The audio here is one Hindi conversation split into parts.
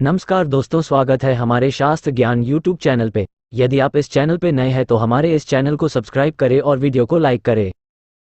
नमस्कार दोस्तों, स्वागत है हमारे शास्त्र ज्ञान यूट्यूब चैनल पे। यदि आप इस चैनल पे नए हैं तो हमारे इस चैनल को सब्सक्राइब करें और वीडियो को लाइक करें।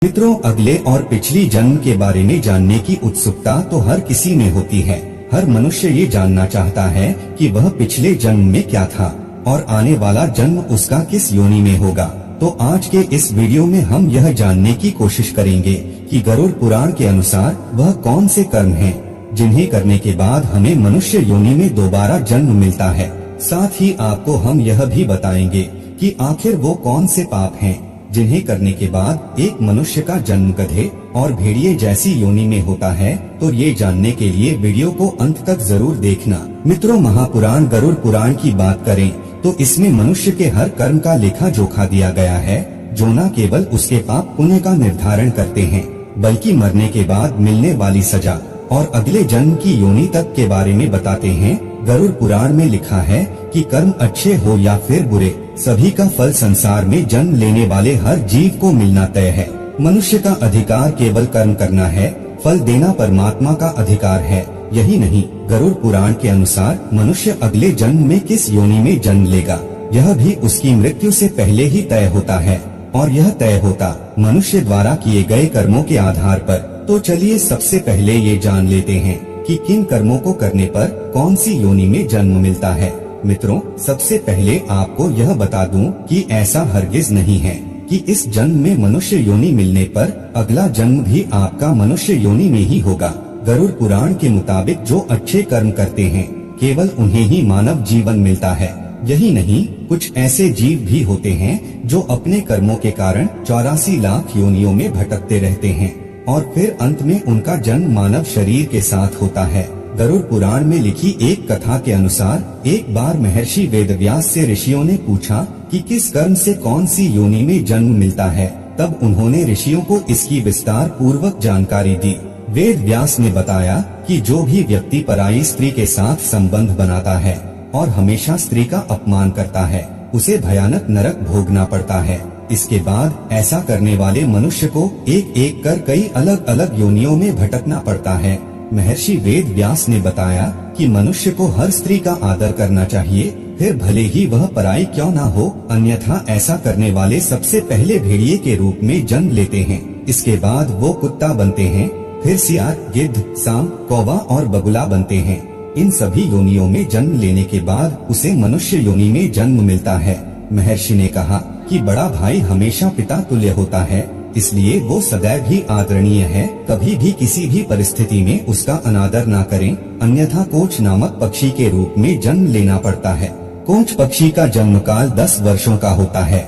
मित्रों, अगले और पिछली जन्म के बारे में जानने की उत्सुकता तो हर किसी में होती है। हर मनुष्य ये जानना चाहता है कि वह पिछले जन्म में क्या था और आने वाला जन्म उसका किस योनि में होगा। तो आज के इस वीडियो में हम यह जानने की कोशिश करेंगे कि गरुड़ पुराण के अनुसार वह कौन से कर्म हैं जिन्हें करने के बाद हमें मनुष्य योनि में दोबारा जन्म मिलता है। साथ ही आपको हम यह भी बताएंगे कि आखिर वो कौन से पाप हैं जिन्हें करने के बाद एक मनुष्य का जन्म गधे और भेड़िए जैसी योनि में होता है। तो ये जानने के लिए वीडियो को अंत तक जरूर देखना। मित्रों, महापुराण गरुड़ पुराण की बात करें तो इसमें मनुष्य के हर कर्म का लेखा जोखा दिया गया है, जो न केवल उसके पाप पुण्य का निर्धारण करते हैं बल्कि मरने के बाद मिलने वाली सजा और अगले जन्म की योनि तक के बारे में बताते हैं। गरुड़ पुराण में लिखा है कि कर्म अच्छे हो या फिर बुरे, सभी का फल संसार में जन्म लेने वाले हर जीव को मिलना तय है। मनुष्य का अधिकार केवल कर्म करना है, फल देना परमात्मा का अधिकार है। यही नहीं, गरुड़ पुराण के अनुसार मनुष्य अगले जन्म में किस योनि में जन्म लेगा यह भी उसकी मृत्यु से पहले ही तय होता है, और यह तय होता मनुष्य द्वारा किए गए कर्मों के आधार पर। तो चलिए सबसे पहले ये जान लेते हैं कि किन कर्मों को करने पर कौन सी योनि में जन्म मिलता है। मित्रों, सबसे पहले आपको यह बता दूं कि ऐसा हरगिज नहीं है कि इस जन्म में मनुष्य योनि मिलने पर अगला जन्म भी आपका मनुष्य योनि में ही होगा। गरुड़ पुराण के मुताबिक जो अच्छे कर्म करते हैं केवल उन्हें ही मानव जीवन मिलता है। यही नहीं, कुछ ऐसे जीव भी होते हैं जो अपने कर्मों के कारण 84 लाख योनियों में भटकते रहते हैं और फिर अंत में उनका जन्म मानव शरीर के साथ होता है। गरुड़ पुराण में लिखी एक कथा के अनुसार एक बार महर्षि वेदव्यास से ऋषियों ने पूछा कि किस कर्म से कौन सी योनि में जन्म मिलता है। तब उन्होंने ऋषियों को इसकी विस्तार पूर्वक जानकारी दी। वेद व्यास ने बताया कि जो भी व्यक्ति पराई स्त्री के साथ संबंध बनाता है और हमेशा स्त्री का अपमान करता है, उसे भयानक नरक भोगना पड़ता है। इसके बाद ऐसा करने वाले मनुष्य को एक एक कर कई अलग अलग योनियों में भटकना पड़ता है। महर्षि वेद व्यास ने बताया कि मनुष्य को हर स्त्री का आदर करना चाहिए, फिर भले ही वह पराई क्यों ना हो, अन्यथा ऐसा करने वाले सबसे पहले भेड़िए के रूप में जन्म लेते हैं। इसके बाद वो कुत्ता बनते हैं, फिर सियार, गिद्ध, सांप, कौवा और बगुला बनते हैं। इन सभी योनियों में जन्म लेने के बाद उसे मनुष्य योनि में जन्म मिलता है। महर्षि ने कहा कि बड़ा भाई हमेशा पिता तुल्य होता है, इसलिए वो सदैव ही आदरणीय है। कभी भी किसी भी परिस्थिति में उसका अनादर ना करें, अन्यथा कोच नामक पक्षी के रूप में जन्म लेना पड़ता है। कोच पक्षी का जन्म काल 10 वर्षों का होता है।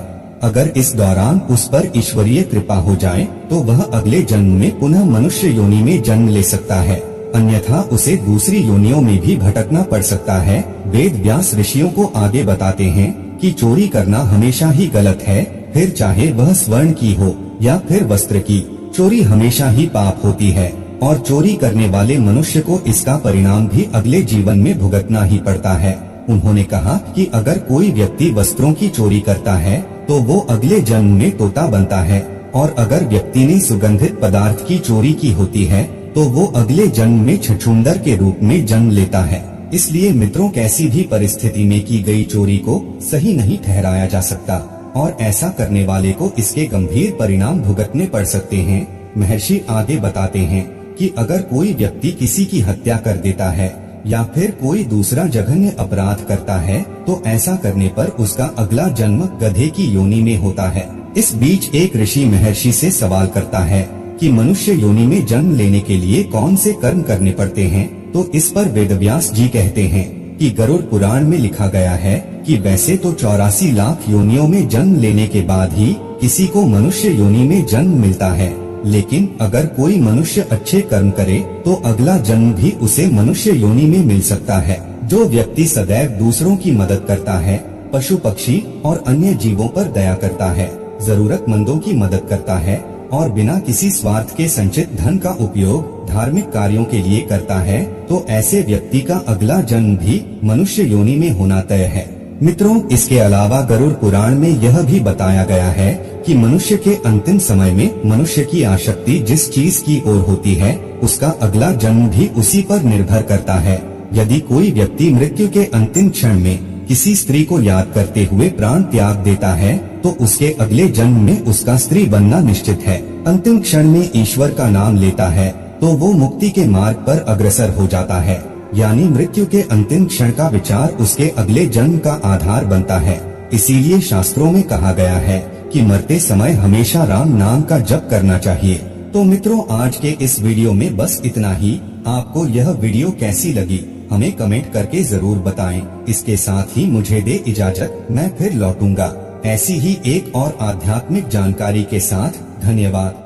अगर इस दौरान उस पर ईश्वरीय कृपा हो जाए तो वह अगले जन्म में पुनः मनुष्य योनि में जन्म ले सकता है, अन्यथा उसे दूसरी योनियों में भी भटकना पड़ सकता है। वेद व्यास ऋषियों को आगे बताते हैं कि चोरी करना हमेशा ही गलत है, फिर चाहे वह स्वर्ण की हो या फिर वस्त्र की। चोरी हमेशा ही पाप होती है और चोरी करने वाले मनुष्य को इसका परिणाम भी अगले जीवन में भुगतना ही पड़ता है। उन्होंने कहा कि अगर कोई व्यक्ति वस्त्रों की चोरी करता है तो वो अगले जन्म में तोता बनता है, और अगर व्यक्ति ने सुगंधित पदार्थ की चोरी की होती है तो वो अगले जन्म में छछूंदर के रूप में जन्म लेता है। इसलिए मित्रों, कैसी भी परिस्थिति में की गई चोरी को सही नहीं ठहराया जा सकता और ऐसा करने वाले को इसके गंभीर परिणाम भुगतने पड़ सकते हैं। महर्षि आगे बताते हैं कि अगर कोई व्यक्ति किसी की हत्या कर देता है या फिर कोई दूसरा जघन्य अपराध करता है तो ऐसा करने पर उसका अगला जन्म गधे की योनि में होता है। इस बीच एक ऋषि महर्षि से सवाल करता है कि मनुष्य योनि में जन्म लेने के लिए कौन से कर्म करने पड़ते हैं। तो इस पर वेदव्यास जी कहते हैं कि गरुड़ पुराण में लिखा गया है कि वैसे तो 84 लाख योनियों में जन्म लेने के बाद ही किसी को मनुष्य योनि में जन्म मिलता है, लेकिन अगर कोई मनुष्य अच्छे कर्म करे तो अगला जन्म भी उसे मनुष्य योनि में मिल सकता है। जो व्यक्ति सदैव दूसरों की मदद करता है, पशु पक्षी और अन्य जीवों पर दया करता है, जरूरतमंदों की मदद करता है और बिना किसी स्वार्थ के संचित धन का उपयोग धार्मिक कार्यों के लिए करता है, तो ऐसे व्यक्ति का अगला जन्म भी मनुष्य योनि में होना तय है। मित्रों, इसके अलावा गरुड़ पुराण में यह भी बताया गया है कि मनुष्य के अंतिम समय में मनुष्य की आसक्ति जिस चीज की ओर होती है उसका अगला जन्म भी उसी पर निर्भर करता है। यदि कोई व्यक्ति मृत्यु के अंतिम क्षण में किसी स्त्री को याद करते हुए प्राण त्याग देता है तो उसके अगले जन्म में उसका स्त्री बनना निश्चित है। अंतिम क्षण में ईश्वर का नाम लेता है तो वो मुक्ति के मार्ग पर अग्रसर हो जाता है। यानी मृत्यु के अंतिम क्षण का विचार उसके अगले जन्म का आधार बनता है। इसीलिए शास्त्रों में कहा गया है कि मरते समय हमेशा राम नाम का जप करना चाहिए। तो मित्रों, आज के इस वीडियो में बस इतना ही। आपको यह वीडियो कैसी लगी हमें कमेंट करके जरूर बताएं। इसके साथ ही मुझे दे इजाजत, मैं फिर लौटूंगा ऐसी ही एक और आध्यात्मिक जानकारी के साथ। धन्यवाद।